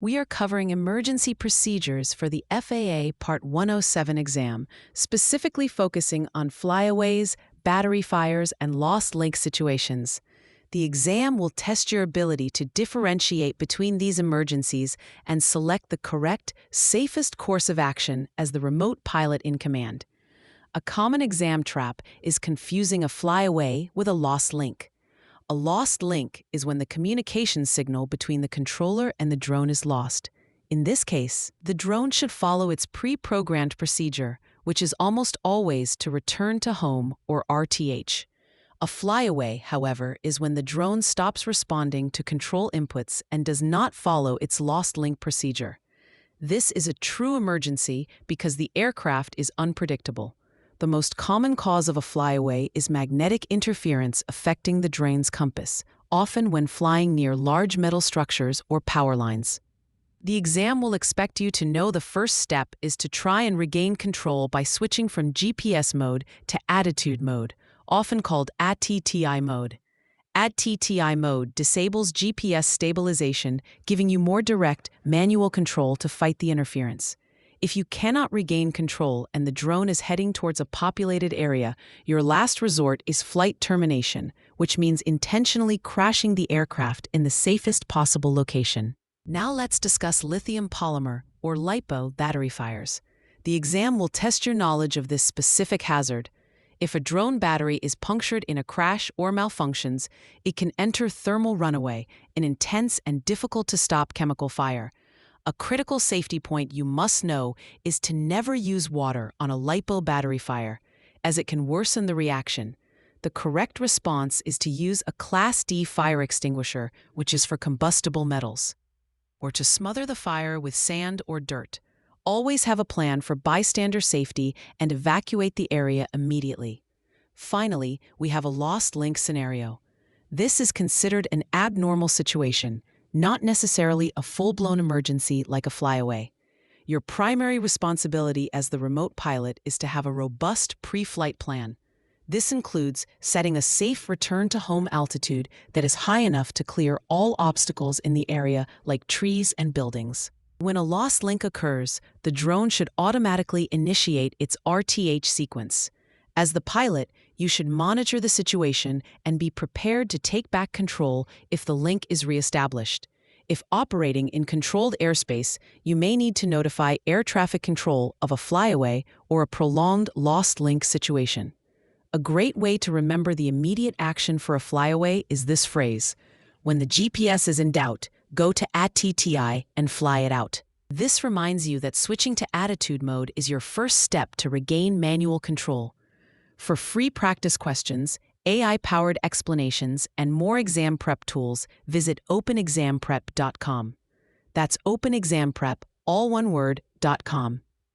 we are covering emergency procedures for the FAA Part 107 exam, specifically focusing on flyaways, battery fires, and lost link situations. The exam will test your ability to differentiate between these emergencies and select the correct, safest course of action as the remote pilot in command. A common exam trap is confusing a flyaway with a lost link. A lost link is when the communication signal between the controller and the drone is lost. In this case, the drone should follow its pre-programmed procedure, which is almost always to return to home or RTH. A flyaway, however, is when the drone stops responding to control inputs and does not follow its lost link procedure. This is a true emergency because the aircraft is unpredictable. The most common cause of a flyaway is magnetic interference affecting the drone's compass, often when flying near large metal structures or power lines. The exam will expect you to know the first step is to try and regain control by switching from GPS mode to attitude mode, often called ATTI mode. ATTI mode disables GPS stabilization, giving you more direct, manual control to fight the interference. If you cannot regain control and the drone is heading towards a populated area, your last resort is flight termination, which means intentionally crashing the aircraft in the safest possible location. Now let's discuss lithium polymer, or LiPo, battery fires. The exam will test your knowledge of this specific hazard. If a drone battery is punctured in a crash or malfunctions, it can enter thermal runaway, an intense and difficult-to-stop chemical fire. A critical safety point you must know is to never use water on a LiPo battery fire, as it can worsen the reaction. The correct response is to use a Class D fire extinguisher, which is for combustible metals, or to smother the fire with sand or dirt. Always have a plan for bystander safety and evacuate the area immediately. Finally, we have a lost link scenario. This is considered an abnormal situation, not necessarily a full-blown emergency like a flyaway. Your primary responsibility as the remote pilot is to have a robust pre-flight plan. This includes setting a safe return-to-home altitude that is high enough to clear all obstacles in the area like trees and buildings. When a lost link occurs, the drone should automatically initiate its RTH sequence. As the pilot, you should monitor the situation and be prepared to take back control if the link is reestablished. If operating in controlled airspace, you may need to notify air traffic control of a flyaway or a prolonged lost link situation. A great way to remember the immediate action for a flyaway is this phrase: when the GPS is in doubt, go to ATTI and fly it out. This reminds you that switching to attitude mode is your first step to regain manual control. For free practice questions, AI-powered explanations, and more exam prep tools, visit openexamprep.com. That's openexamprep, all one word, .com.